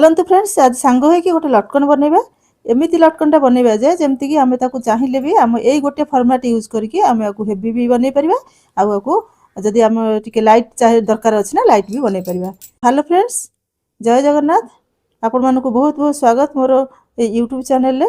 चलतु फ्रेंड्स आज सांग हो गोटे लटकन बनइबा एमती लटकनटा बनइबा जे जमती कि आम चाहिए भी आम यही गोटे फर्माट यूज करके आम हेवी भी बनई पार आपको जदि आम टे लाइट चाहे दरकार अच्छी ना लाइट भी बनई पार। हेलो फ्रेंड्स जय जगन्नाथ आपण मानक बहुत बहुत स्वागत मोर यूट्यूब चैनल।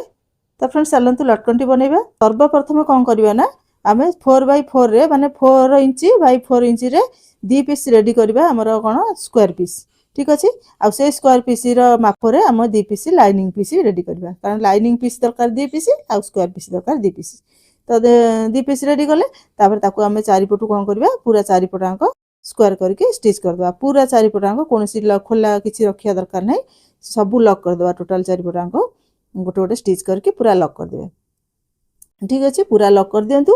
तो फ्रेंड्स चलतु लटकन टी बनइबा। सर्वप्रथम कौन करवा ना आम 4x4 रे माने 4 इंच बाय 4 इंच रे 2 पीस रेडी करवा आमर कौन स्क्वायर पीस ठीक अच्छे आ स्क्वायर पीस मापरे आम 2 पीस लाइनिंग पीस रेडी करवा कारण लाइनिंग पीस दरकार 2 पीस आ स्क्वायर पीस दरकार 2 पीस। तो 2 पीस रेडी कले आम चारिपटू कौन करवा पूरा चारिपटाक स्क्वायर करके स्टिच करदे पूरा चारिपटाक कौन खोला किसी रखा दरकार ना सब लक करदे टोटाल चारिपटाक गोटे गोटे स्टिच करके पूरा लक करदे ठीक अच्छे पूरा लक कर दिंतु।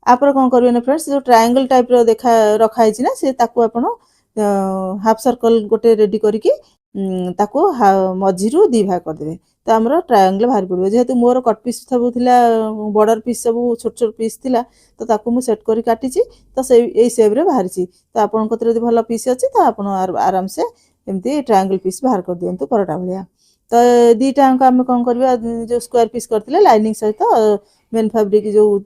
आपर कौन करेंगे ना फ्रेंड्स जो ट्रायंगल टाइप देखा रखाई ना से आपण हाफ सर्कल गोटे रेडी करके ताको मझीरू 2 भाग करदे तो आमर ट्रायंगल बाहर पड़ो जेहेतु मोर कट पीस सब थिला बॉर्डर पीस सब छोट छोट पीस थिला तो ताको मु सेट करी काटी तो से एई शेप रे बाहर तो आपन कतरे यदि भल पीस अछि तो आपन आराम से एमती ट्रायंगल पीस बाहर कर दियंतु परटा भलिया। तो दीटा अंक आम कौन करवा जो स्क्वायर पीस करथिले लाइनिंग सहित मेन फैब्रिक जो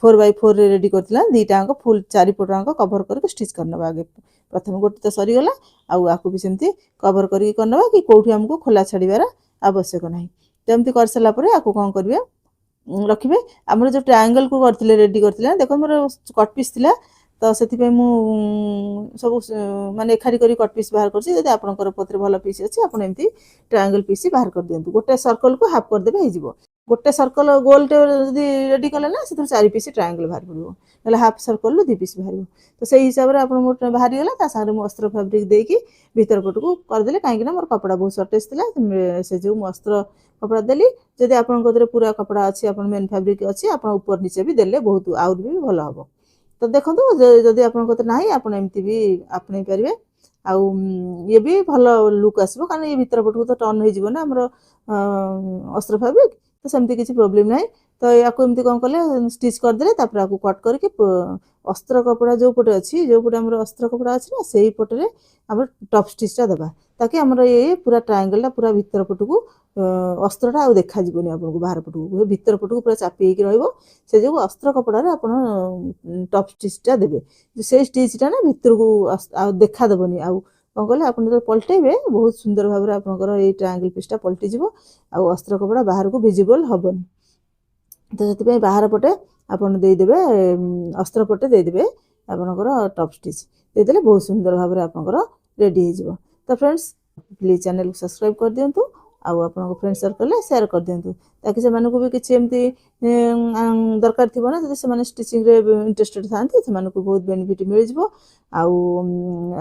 4x4 रेडी करथिला दीटा अंक फुल चारिपटाक कभर करके स्टिच करनबा आगे प्रथम गोटे तो सरीगला आउ भी सेमती कभर करके करनबा कि कोठी हमको खोला छाड़ीबार आवश्यक नहीं। तो एमती कर सारा पर आपको कौन करेंगे रखिए आमर जो ट्रायंगल को करथिले रेडी करथिले देखो मोर कट पीस थिला तो से सब माने एखादी करी कट पीस बाहर करछि जदि आपनकर पत्रे भल पीस अछि आपन एमती ट्रायंगल पीस बाहर कर दियंतु गोटे सर्कल को हाफ कर देबे हेजिवो गोटे सर्कल गोल टे जदि रेडी कले ना से 4 पीस ट्रायंगल बाहर पड़ो ना हाफ सर्कल 2 पीस बाहर तो से हिसाब से आपन मोर बाहर गला ता सारे मो अस्त्र फैब्रिक देकी भीतर पट को कर देले काहे कि ना मोर कपड़ा बहुत शॉर्टेज थिला से जो अस्त्र कपड़ा देली जदि आपन कोदरे पूरा कपड़ा अछि आपन मेन फैब्रिक अछि आपन ऊपर नीचे भी देले बहुत आउर भी भलो हबो। तो देखो जदि आपन कोते नाही आपन एमती भी आपनै परिवे आउ ये भी भल लुक आसबो कारण ये भीतर पट को तो टर्न हो जिवो ना हमर अस्त्र फैब्रिक तो सेमती किसी प्रॉब्लम नहीं। तो या एमती कौन कले स्टिच करदे आपको कट करके अस्त्र कपड़ा जो पटे अच्छी जो पटे आम अस्त्र कपड़ा अच्छी ना से पटे आम टप स्टिचटा देवा ताकि आमर ये पूरा ट्रायंगलटा पूरा भीतर पटू अस्त्रटा आ देखा जीवनी आपको बाहर पटू भीतर पटू पूरा चापी से जो अस्त्र कपड़ा आप टप स्टिचटा देवे से स्टिचटा ना भीतर को देखा देवनी आउ कौन कले आप पलटेबे बहुत सुंदर भाव में आपंकर ये ट्रायंगल पीसटा पलटिज आ अस्त्र कपड़ा बाहर को विजिबल हेनी। तो से बाहर पटे आपन देदेवे अस्त्र पटे देदेवे आपनकर टप स्टिच देदेले बहुत सुंदर भाव में आपनकर रेडी हो। तो फ्रेंड्स प्लीज चैनल को सब्सक्राइब कर दिंतु आउ आपन फ्रेंड सर्कल शेयर कर दिंतु ताकि से मानको भी किसी एमती दरकार थी ना जब से स्टिचिंग रे इंटरेस्टेड थांती से मानको बहुत बेनिफिट मिल जिवो आउ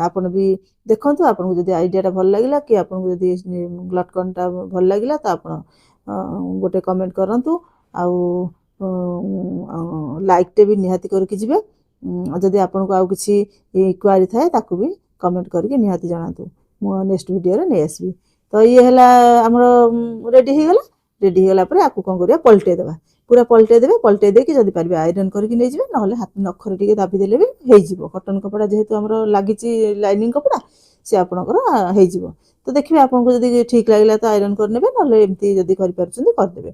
आपन भी देखंतु आपन को जदी आइडियाटा भल लागिला कि आपन को जदी लटकनटा भल लागिला तो आपन गोटे कमेंट करंतु आउ लाइक टे भी निहाती करके जिवे जदी आपन को आउ किसी क्वेरी थाए ताकू भी कमेंट करके निहाती जणातु मो नेक्स्ट वीडियो रे नै आसबी। तो ये है आमर रेडी हो गला रेडी हो गला पर आपको कौन करिया पलटे देबा पूरा पलटे देबे पलटे देके जदी पारबे आयरन करके नै जिवे नहले हाथ नखरे टिके दाबी देले भी हे जिवो कॉटन कपड़ा जेहेतु हमर लागिची लाइनिंग कपड़ा से आपनकर हे जिवो। तो देखिए आपको जदी ठीक लागला तो आयरन कर नेबे नहले एमती जदी करि परछन कर देबे।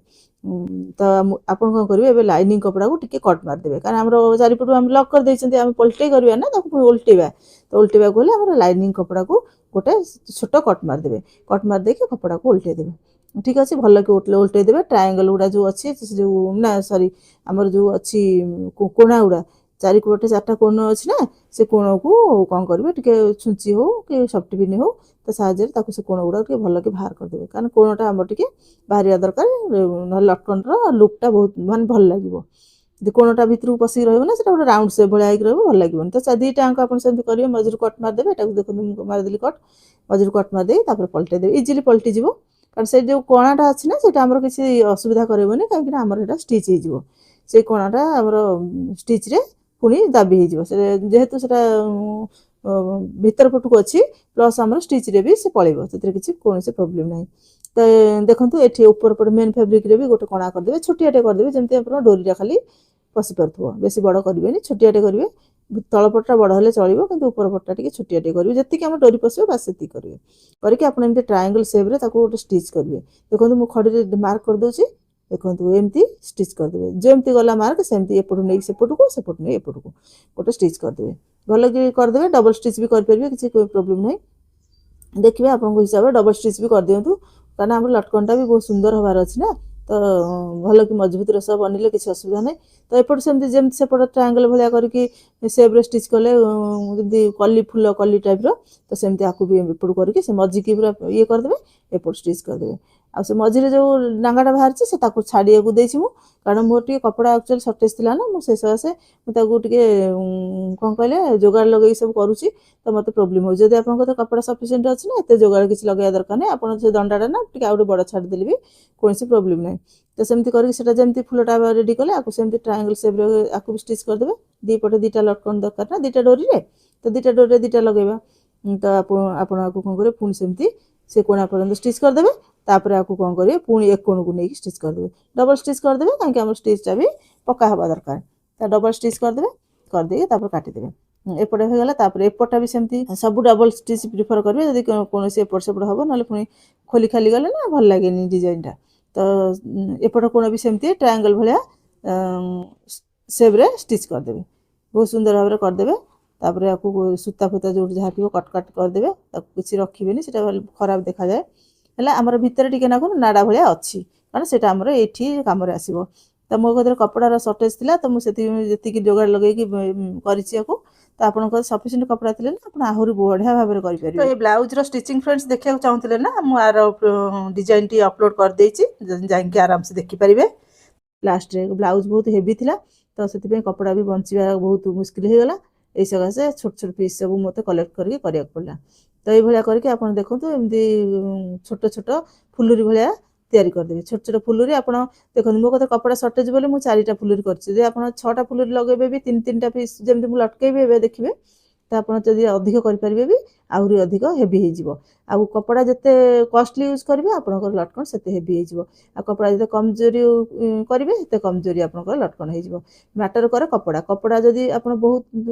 तो आपन कौन करिवे एबे लाइनिंग कपड़ा को टिके कट मार देबे कारण हमर चारिपटू हम लॉक कर दैछन्ती हम पलटे करबा ना ताको उल्टेबा तो उल्टेबा को हमर लाइनिंग कपड़ा को गोटे छोट कट मार देबे कट मार देके कपड़ा को उल्टे देबे ठीक अच्छे भल के उल्टे देबे ट्रायंगल गुड़ा जो अच्छी जो ना सॉरी आमर जो अच्छी कोणा गुड़ा चारिपटे 4टा कोण अच्छी ना से कोण को कौन करेंगे टे छुंची हो कि सफ्ट पिन हो तो साहय से कोण गुड़ा भल के बाहर करदे कारण कोणटा आम टे बाहर दरकार ना लटकन लुकटा बहुत मान भल लगे कोणटा भितर पशिक रहा ना गोटे राउंड सेप भाई भल लगे। तो 2टा अंक आप करेंगे मझिर कट मारदेवे देखो मारदेली कट मझिर कट मारदे पलटे देवे इजिली पलटिज कारण से जो कोणाटा अच्छी ना से आमर किसी असुविधा करेबनी कहीं आमर स्टिच हो से कोणाटा आमर स्टिच रे पुणी दाबी हो जेहेतु से भीतर पटक अच्छी प्लस आमर स्टिच रे भी से पलैब से किसी कौन प्रोब्लेम ना। तो देखो ये ऊपर पट मेन फैब्रिक रे भी गोटे कणा करदे छोटियाटे करदे जमी आप डोरीटा खाली पशि पार्थो बेसी बड़ करेंगे छोटियाटे करेंगे ତଳପଟଟା ବଡ଼ ହେଲେ ଚଳିବ କିନ୍ତୁ ଉପର ପଟଟା ଟିକେ ଛୋଟିଆ ଟିକେ କରିବେ, ଯେତିକି ଆମ ଡୋରି ପଶିବ ବାସ୍ ସେତିକି କରିବେ। କରିକି ଆପଣ ଏମିତି ଟ୍ରାୟାଙ୍ଗଲ ସେପ୍ରେ ତାକୁ ଗୋଟେ ଷ୍ଟିଚ୍ କରିବେ। ଦେଖନ୍ତୁ ମୁଁ ଖଡ଼ିରେ ମାର୍କ କରିଦେଉଛି, ଦେଖନ୍ତୁ ଏମିତି ଷ୍ଟିଚ୍ କରିଦେବେ। ଯେମିତି ଗଲା ମାର୍କ ସେମିତି ଏପଟୁ ନେଇକି ସେପଟକୁ, ସେପଟୁ ନେଇ ଏପଟକୁ ଗୋଟେ ଷ୍ଟିଚ୍ କରିଦେବେ। ଭଲକି କରିଦେବେ, ଡବଲ୍ ଷ୍ଟିଚ୍ ବି କରିପାରିବେ, କିଛି ପ୍ରୋବ୍ଲେମ୍ ନାହିଁ। ଦେଖିବେ ଆପଣଙ୍କ ହିସାବରେ ଡବଲ୍ ଷ୍ଟିଚ୍ ବି କରିଦିଅନ୍ତୁ, କାରଣ ଆମର ଲଟକନଟା ବି ବହୁତ ସୁନ୍ଦର ହେବାର ଅଛି ନା, ତ ଭଲ କି ମଜବୁତର ସହ ବନିଲେ କିଛି ଅସୁବିଧା ନାହିଁ। ତ ଏପଟ ସେମିତି ଯେମିତି ସେପଟ ଟ୍ରାୟାଙ୍ଗଲ ଭଳିଆ କରିକି ସେପ୍ରେ ଷ୍ଟିଚ୍ କଲେ ଯେମିତି କଲି ଫୁଲ କଲି ଟାଇପ୍ର, ତ ସେମିତି ଆକୁ ବି ଏପଟୁ କରିକି ସେ ମଝିକି ପୁରା ଇଏ କରିଦେବେ, ଏପଟୁ ଷ୍ଟିଚ୍ କରିଦେବେ। ଆଉ ସେ ମଝିରେ ଯେଉଁ ଡାଙ୍ଗାଟା ବାହାରିଛି ସେ ତାକୁ ଛାଡ଼ିବାକୁ ଦେଇଛି ମୁଁ, କାରଣ ମୋର ଟିକେ କପଡ଼ା ଆକ୍ଚୁଆଲି ସର୍ଟେଜ୍ ଥିଲା ନା, ମୁଁ ସେ ସକାଶେ ମୁଁ ତାକୁ ଟିକେ କ'ଣ କହିଲେ ଯୋଗାଡ଼ ଲଗେଇ ସବୁ କରୁଛି, ତ ମୋତେ ପ୍ରୋବ୍ଲେମ୍ ହେଉଛି। ଯଦି ଆପଣଙ୍କ ତ କପଡ଼ା ସଫିସିଏଣ୍ଟ ଅଛି ନା, ଏତେ ଯୋଗାଡ଼ କିଛି ଲଗାଇବା ଦରକାର ନାହିଁ। ଆପଣ ସେ ଦଣ୍ଡାଟା ନା ଟିକେ ଆଉ ଗୋଟେ ବଡ଼ ଛାଡ଼ିଦେଲେ ବି କୌଣସି ପ୍ରୋବ୍ଲେମ୍ ନାହିଁ। ତ ସେମିତି କରିକି ସେଇଟା ଯେମିତି ଫୁଲଟା ରେଡ଼ି କଲେ ଆକୁ ସେମିତି ଟ୍ରାୟାଙ୍ଗଲ ସେପ୍ରେ ଆକୁ ବି ଷ୍ଟିଚ୍ କରିଦେବେ। ଦୁଇ ପଟେ ଦୁଇଟା ଲଟକନ୍ ଦରକାର ନା, ଦୁଇଟା ଡୋରିରେ, ତ ଦୁଇଟା ଡୋରିରେ ଦୁଇଟା ଲଗାଇବା। ତ ଆପଣ ଆକୁ କ'ଣ କରିବେ, ପୁଣି ସେମିତି ସେ କୋଣା ପର୍ଯ୍ୟନ୍ତ ଷ୍ଟିଚ୍ କରିଦେବେ। ତାପରେ ଆକୁ କ'ଣ କରିବେ, ପୁଣି ଏକ କୋଣକୁ ନେଇକି ଷ୍ଟିଚ୍ କରିଦେବେ। ଡବଲ୍ ଷ୍ଟିଚ୍ କରିଦେବେ, କାହିଁକି ଆମର ଷ୍ଟିଚ୍ଟା ବି ପକ୍କା ହେବା ଦରକାର। ତା ଡବଲ୍ ଷ୍ଟିଚ୍ କରିଦେବେ, କରିଦେଇକି ତାପରେ କାଟିଦେବେ। ଏପଟେ ହେଇଗଲା। ତାପରେ ଏପଟଟା ବି ସେମିତି ସବୁ ଡବଲ୍ ଷ୍ଟିଚ୍ ପ୍ରିଫର୍ କରିବେ, ଯଦି କୌଣସି ଏପଟ ସେପଟ ହେବ, ନହେଲେ ପୁଣି ଖୋଲି ଖାଲି ଗଲେ ନା ଭଲ ଲାଗେନି ଡିଜାଇନଟା। ତ ଏପଟ କୋଣ ବି ସେମିତି ଟ୍ରାୟାଙ୍ଗଲ ଭଳିଆ ସେପ୍ରେ ଷ୍ଟିଚ୍ କରିଦେବେ, ବହୁତ ସୁନ୍ଦର ଭାବରେ କରିଦେବେ। ତାପରେ ଆକୁ ସୂତା ଫୁତା ଯେଉଁଠି ଯାହା ଥିବ କଟ୍ କରିଦେବେ, ତାକୁ କିଛି ରଖିବେନି, ସେଇଟା ଖରାପ ଦେଖାଯାଏ। ହେଲା ଆମର ଭିତରେ ଟିକେ ନାକୁ ନାଡ଼ା ଭଳିଆ ଅଛି, କାରଣ ସେଇଟା ଆମର ଏଇଠି କାମରେ ଆସିବ। ତ ମୋ କତିରେ କପଡ଼ାର ସର୍ଟେଜ୍ ଥିଲା, ତ ମୁଁ ଯେତିକି ଯୋଗାଡ଼ ଲଗେଇକି କରିଛି ଆକୁ। ତ ଆପଣଙ୍କର ସଫିସିଏଣ୍ଟ କପଡ଼ା ଥିଲେ ନା ଆପଣ ଆହୁରି ବଢ଼ିଆ ଭାବରେ କରିପାରିବେ। ତ ଏଇ ବ୍ଲାଉଜର ଷ୍ଟିଚିଂ ଫ୍ରେଣ୍ଡସ୍ ଦେଖିବାକୁ ଚାହୁଁଥିଲେ ନା, ମୁଁ ଆର ଡିଜାଇନଟି ଅପଲୋଡ଼ କରିଦେଇଛି, ଯାଇକି ଆରାମସେ ଦେଖିପାରିବେ। ଲାଷ୍ଟରେ ବ୍ଲାଉଜ ବହୁତ ହେଭି ଥିଲା, ତ ସେଥିପାଇଁ କପଡ଼ା ବି ବଞ୍ଚିବା ବହୁତ ମୁସ୍କିଲ ହେଇଗଲା। ଏଇ ସକାଶେ ଛୋଟ ଛୋଟ ପିସ୍ ସବୁ ମୋତେ କଲେକ୍ଟ କରିକି କରିବାକୁ ପଡ଼ିଲା। ତ ଏଇଭଳିଆ କରିକି ଆପଣ ଦେଖନ୍ତୁ, ଏମିତି ଛୋଟ ଛୋଟ ଫୁଲୁରି ଭଳିଆ ତିଆରି କରିଦେବେ। ଛୋଟ ଛୋଟ ଫୁଲୁରି ଆପଣ ଦେଖନ୍ତୁ, ମୋ କଥା କପଡ଼ା ସର୍ଟେଜ୍ ବୋଲି ମୁଁ 4ଟା ଫୁଲୁରି କରିଛି। ଯଦି ଆପଣ 6ଟା ଫୁଲୁରି ଲଗାଇବେ ବି 3-3ଟା ପିସ୍ ଯେମିତି ମୁଁ ଲଟକେଇବି ଏବେ ଦେଖିବେ, ତ ଆପଣ ଯଦି ଅଧିକ କରିପାରିବେ ବି ଆହୁରି ଅଧିକ ହେଭି ହେଇଯିବ। ଆଉ କପଡ଼ା ଯେତେ କଷ୍ଟଲି ୟୁଜ୍ କରିବେ ଆପଣଙ୍କର ଲଟକନ୍ ସେତେ ହେଭି ହେଇଯିବ। ଆଉ କପଡ଼ା ଯେତେ କମଜୋରି କରିବେ ସେତେ କମଜୋରି ଆପଣଙ୍କର ଲଟକନ୍ ହେଇଯିବ। ମ୍ୟାଟର କରେ କପଡ଼ା। କପଡ଼ା ଯଦି ଆପଣ ବହୁତ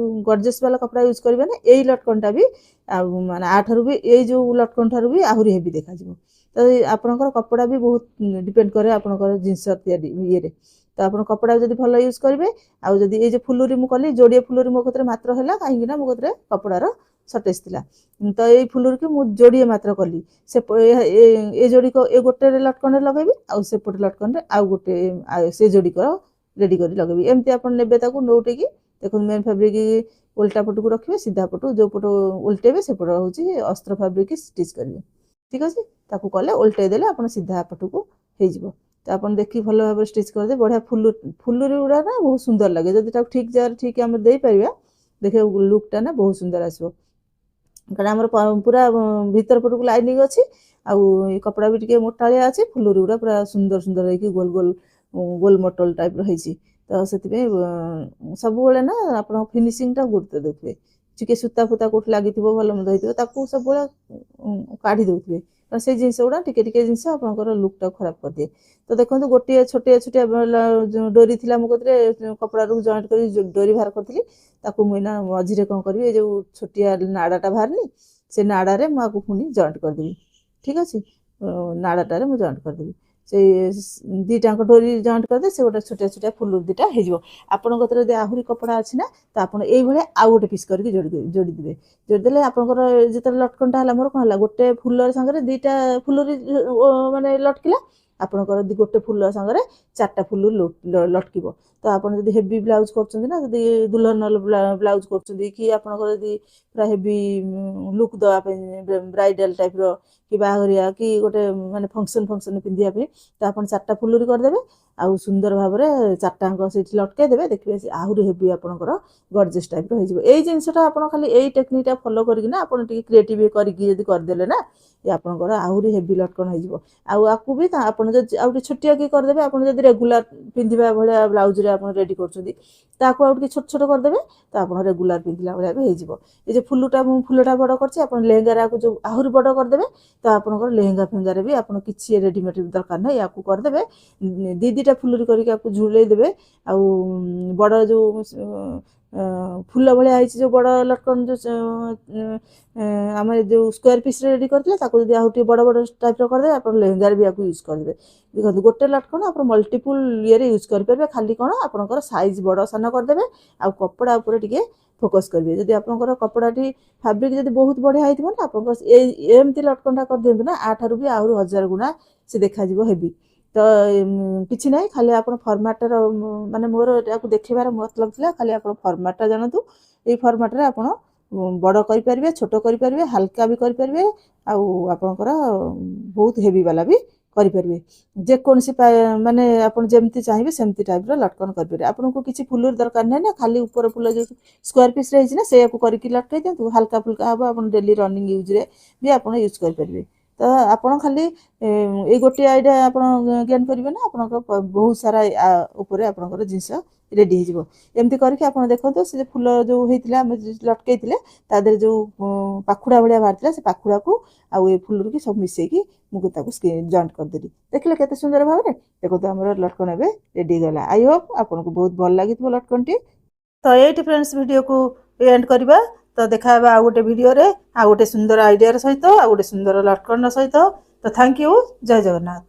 ଗର୍ଜେସ୍ ବାଲା କପଡ଼ା ୟୁଜ୍ କରିବେ ନା, ଏଇ ଲଟକନ୍ଟା ବି ଆଉ ମାନେ ଆଠାରୁ ବି ଏଇ ଯେଉଁ ଲଟକନ୍ ଠାରୁ ବି ଆହୁରି ହେଭି ଦେଖାଯିବ। ତ ଆପଣଙ୍କର କପଡ଼ା ବି ବହୁତ ଡିପେଣ୍ଡ କରେ ଆପଣଙ୍କର ଜିନିଷ ତିଆରି ଇଏରେ। ତ ଆପଣ କପଡ଼ା ଯଦି ଭଲ ୟୁଜ୍ କରିବେ, ଆଉ ଯଦି ଏଇ ଯେଉଁ ଫୁଲୁରି ମୁଁ କଲି, ଯୋଡ଼ିଏ ଫୁଲୁରି ମୋ କତିରେ ମାତ୍ର ହେଲା, କାହିଁକିନା ମୋ କତିରେ କପଡ଼ାର ସର୍ଟେଜ୍ ଥିଲା। ତ ଏଇ ଫୁଲୁରିକି ମୁଁ ଯୋଡ଼ିଏ ମାତ୍ର କଲି। ଏ ଯୋଡ଼ିକ ଏ ଗୋଟେ ଲଟକନ୍ରେ ଲଗାଇବି, ଆଉ ସେପଟେ ଲଟକନ୍ରେ ଆଉ ଗୋଟେ ସେ ଯୋଡ଼ିକ ରେଡ଼ି କରି ଲଗାଇବି। ଏମିତି ଆପଣ ନେବେ ତାକୁ ନଉଟେଇକି, ଦେଖନ୍ତୁ ମେନ୍ ଫାବ୍ରିକ୍ ଓଲଟା ପଟକୁ ରଖିବେ, ସିଧା ପଟୁ ଯେଉଁ ପଟୁ ଓଲଟେଇବେ ସେପଟ ହେଉଛି ଅସ୍ତ୍ର ଫାବ୍ରିକ୍ ଷ୍ଟିଚ୍ କରିବେ। ଠିକ୍ ଅଛି, ତାକୁ କଲେ ଓଲଟେଇ ଦେଲେ ଆପଣ ସିଧା ପଟକୁ ହେଇଯିବ। ତ ଆପଣ ଦେଖିକି ଭଲ ଭାବରେ ଷ୍ଟିଚ୍ କରିଦେବେ। ବଢ଼ିଆ ଫୁଲୁରି ଗୁଡ଼ା ନା ବହୁତ ସୁନ୍ଦର ଲାଗେ, ଯଦି ତାକୁ ଠିକ୍ ଜାଗାରେ ଠିକ୍ ଆମେ ଦେଇପାରିବା, ଦେଖିବା ଲୁକ୍ଟା ନା ବହୁତ ସୁନ୍ଦର ଆସିବ। କାରଣ ଆମର ପୁରା ଭିତର ପଟକୁ ଲାଇନିଂ ଅଛି, ଆଉ ଏ କପଡ଼ା ବି ଟିକେ ମୋଟାଳିଆ ଅଛି, ଫୁଲୁରି ଗୁଡ଼ା ପୁରା ସୁନ୍ଦର ସୁନ୍ଦର ହେଇକି ଗୋଲ ଗୋଲ ଗୋଲ ମଟଲ ଟାଇପ୍ର ହେଇଛି। ତ ସେଥିପାଇଁ ସବୁବେଳେ ନା ଆପଣ ଫିନିସିଂଟା ଗୁରୁତ୍ୱ ଦେଉଥିବେ। ଟିକେ ସୂତା ଫୁତା କେଉଁଠି ଲାଗିଥିବ, ଭଲ ମନ୍ଦ ହେଇଥିବ, ତାକୁ ସବୁବେଳେ କାଢ଼ି ଦେଉଥିବେ, କାରଣ ସେଇ ଜିନିଷ ଗୁଡ଼ା ଟିକେ ଟିକେ ଜିନିଷ ଆପଣଙ୍କର ଲୁକ୍ଟାକୁ ଖରାପ କରିଦିଏ। ତ ଦେଖନ୍ତୁ, ଗୋଟିଏ ଛୋଟିଆ ଛୋଟିଆ ଡୋରି ଥିଲା ମୋ କତିରେ, କପଡ଼ାରୁ ଜଏଣ୍ଟ କରି ଡୋରି ବାହାର କରିଥିଲି। ତାକୁ ମୁଁ ଏଇନା ମଝିରେ କ'ଣ କରିବି, ଏ ଯେଉଁ ଛୋଟିଆ ନାଡ଼ାଟା ବାହାରିନି, ସେ ନାଡ଼ାରେ ମୁଁ ଆକୁ ପୁଣି ଜଏଣ୍ଟ କରିଦେବି। ଠିକ୍ ଅଛି, ନାଡ଼ାଟାରେ ମୁଁ ଜଏଣ୍ଟ କରିଦେବି। ସେଇ ଦୁଇଟାଙ୍କ ଡୋରି ଜଏଣ୍ଟ କରିଦେବେ, ସେ ଗୋଟେ ଛୋଟିଆ ଛୋଟିଆ ଫୁଲୁରି ଦୁଇଟା ହେଇଯିବ। ଆପଣଙ୍କ କତିରେ ଯଦି ଆହୁରି କପଡ଼ା ଅଛି ନା, ତ ଆପଣ ଏଇଭଳିଆ ଆଉ ଗୋଟେ ପିସ୍ କରିକି ଯୋଡ଼ିଦେବେ। ଯୋଡ଼ିଦେଲେ ଆପଣଙ୍କର ଯେତେବେଳେ ଲଟକନ୍ଟା ହେଲା, ମୋର କ'ଣ ହେଲା, ଗୋଟେ ଫୁଲ ସାଙ୍ଗରେ ଦୁଇଟା ଫୁଲୁରି ମାନେ ଲଟକିଲା। ଆପଣଙ୍କର ଗୋଟେ ଫୁଲ ସାଙ୍ଗରେ 4ଟା ଫୁଲୁରି ଲଟକିବ। ତ ଆପଣ ଯଦି ହେଭି ବ୍ଲାଉଜ୍ କରୁଛନ୍ତି ନା, ଯଦି ଦୁଲ୍ହନ ବ୍ଲାଉଜ୍ କରୁଛନ୍ତି, କି ଆପଣଙ୍କର ଯଦି ପୁରା ହେଭି ଲୁକ୍ ଦେବା ପାଇଁ ବ୍ରାଇଡ଼ାଲ୍ ଟାଇପ୍ର, କି ବାହାଘରିଆ, କି ଗୋଟେ ମାନେ ଫଙ୍କସନ୍ ପିନ୍ଧିବା ପାଇଁ, ତ ଆପଣ 4ଟା ଫୁଲୁରି କରିଦେବେ। ଆଉ ସୁନ୍ଦର ଭାବରେ 4ଟାଙ୍କ ସେଇଠି ଲଟକେଇ ଦେବେ, ଦେଖିବେ ଆହୁରି ହେଭି ଆପଣଙ୍କର ଗର୍ଜେସ୍ ଟାଇପ୍ର ହେଇଯିବ। ଏଇ ଜିନିଷଟା ଆପଣ ଖାଲି ଏଇ ଟେକ୍ନିକ୍ଟା ଫଲୋ କରିକି ନା, ଆପଣ ଟିକେ କ୍ରିଏଟିଭ୍ କରିକି ଯଦି କରିଦେଲେ ନା, ଆପଣଙ୍କର ଆହୁରି ହେଭି ଲଟକନ୍ ହେଇଯିବ। ଆଉ ଆକୁ ବି ଆପଣ ଯଦି ଆଉ ଟିକେ ଛୋଟିଆ କି କରିଦେବେ, ଆପଣ ଯଦି ରେଗୁଲାର ପିନ୍ଧିବା ଭଳିଆ ବ୍ଲାଉଜରେ ଆପଣ ରେଡ଼ି କରୁଛନ୍ତି, ତାକୁ ଆଉ ଟିକେ ଛୋଟ ଛୋଟ କରିଦେବେ, ତ ଆପଣ ରେଗୁଲାର ପିନ୍ଧିଲା ଭଳିଆ ବି ହେଇଯିବ। ଏ ଯେଉଁ ଫୁଲଟା ବଡ଼ କରିଛି, ଆପଣ ଲେହେଙ୍ଗାରେ ଆକୁ ଯେଉଁ ଆହୁରି ବଡ଼ କରିଦେବେ, ତ ଆପଣଙ୍କର ଲେହେଙ୍ଗା ଫେଙ୍ଗାରେ ବି ଆପଣ କିଛି ରେଡ଼ିମେଡ଼ ଦରକାର ନାହିଁ, ୟାକୁ କରିଦେବେ। ଦୁଇଟା ଫୁଲୁରି କରିକି ଆକୁ ଝୁଲେଇ ଦେବେ। ଆଉ ବଡ଼ ଯେଉଁ ଫୁଲ ଭଳିଆ ହେଇଛି ଯେଉଁ ବଡ଼ ଲଟକନ୍ ଆମେ ଯେଉଁ ସ୍କୋୟାର ପିସ୍ରେ ରେଡ଼ି କରିଥିଲେ ତାକୁ ଯଦି ଆଉ ଟିକେ ବଡ଼ ବଡ଼ ଟାଇପ୍ର କରିଦେବେ ଆପଣ ଲେହେଙ୍ଗାରେ ବି ୟାକୁ ୟୁଜ୍ କରିଦେବେ। ଦେଖନ୍ତୁ ଗୋଟେ ଲଟକନ୍ ଆପଣ ମଲ୍ଟିପୁଲ୍ ଇଏରେ ୟୁଜ୍ କରିପାରିବେ। ଖାଲି କ'ଣ ଆପଣଙ୍କର ସାଇଜ୍ ବଡ଼ ସାନ କରିଦେବେ ଆଉ କପଡ଼ା ଉପରେ ଟିକେ ଫୋକସ୍ କରିବେ। ଯଦି ଆପଣଙ୍କର କପଡ଼ାଟି ଫାବ୍ରିକ୍ ଯଦି ବହୁତ ବଢ଼ିଆ ହେଇଥିବ ନା ଆପଣଙ୍କର ଏମିତି ଲଟକନ୍ଟା କରିଦିଅନ୍ତୁ ନା ଆଠାରୁ ବି ଆହୁରି 1000 ଗୁଣା ସେ ଦେଖାଯିବ ହେଭି। ତ କିଛି ନାହିଁ, ଖାଲି ଆପଣ ଫର୍ମାଟ୍ର ମାନେ ମୋର ଏଟାକୁ ଦେଖେଇବାର ମତଲବ ଥିଲା ଖାଲି ଆପଣ ଫର୍ମାଟ୍ଟା ଜାଣନ୍ତୁ। ଏଇ ଫର୍ମାଟ୍ରେ ଆପଣ ବଡ଼ କରିପାରିବେ, ଛୋଟ କରିପାରିବେ, ହାଲକା ବି କରିପାରିବେ ଆଉ ଆପଣଙ୍କର ବହୁତ ହେଭି ବାଲା ବି କରିପାରିବେ। ଯେକୌଣସି ମାନେ ଆପଣ ଯେମିତି ଚାହିଁବେ ସେମିତି ଟାଇପ୍ର ଲଟକନ୍ କରିପାରିବେ। ଆପଣଙ୍କୁ କିଛି ଫୁଲର ଦରକାର ନାହିଁ ନା, ଖାଲି ଉପର ଫୁଲ ଯେଉଁ ସ୍କୋୟାର ପିସ୍ରେ ହେଇଛି ନା ସେଇଆକୁ କରିକି ଲଟକେଇ ଦିଅନ୍ତୁ, ହାଲକା ଫୁଲକା ହେବ। ଆପଣ ଡେଲି ରନିଂ ୟୁଜ୍ରେ ବି ଆପଣ ୟୁଜ୍ କରିପାରିବେ। ତ ଆପଣ ଖାଲି ଏଇ ଗୋଟିଏ ଆଇଡ଼ିଆ ଆପଣ ଗେନ୍ କରିବେ ନା ଆପଣଙ୍କ ବହୁତ ସାରା ଉପରେ ଆପଣଙ୍କର ଜିନିଷ ରେଡ଼ି ହେଇଯିବ। ଏମିତି କରିକି ଆପଣ ଦେଖନ୍ତୁ ସେ ଯେ ଫୁଲ ଯେଉଁ ହେଇଥିଲା ଆମେ ଲଟକେଇଥିଲେ ତା ଦେହରେ ଯେଉଁ ପାଖୁଡ଼ା ଭଳିଆ ବାହାରିଥିଲା ସେ ପାଖୁଡ଼ାକୁ ଆଉ ଏ ଫୁଲରୁ ସବୁ ମିଶେଇକି ମୁଁ ତାକୁ ଜଏଣ୍ଟ କରିଦେଲି। ଦେଖିଲେ କେତେ ସୁନ୍ଦର ଭାବରେ। ଦେଖନ୍ତୁ ଆମର ଲଟକନ୍ ଏବେ ରେଡ଼ି ହେଇଗଲା। ଆଇ ହୋପ୍ ଆପଣଙ୍କୁ ବହୁତ ଭଲ ଲାଗିଥିବ ଲଟକନ୍ଟି। ତ ଏଇଠି ଫ୍ରେଣ୍ଡସ୍ ଭିଡ଼ିଓକୁ ଏଣ୍ଡ କରିବା। ତ ଦେଖା ହେବା ଆଉ ଗୋଟେ ଭିଡ଼ିଓରେ ଆଉ ଗୋଟେ ସୁନ୍ଦର ଆଇଡ଼ିଆର ସହିତ ଆଉ ଗୋଟେ ସୁନ୍ଦର ଲଟକନ୍ର ସହିତ। ତ ଥ୍ୟାଙ୍କ ୟୁ। ଜୟ ଜଗନ୍ନାଥ।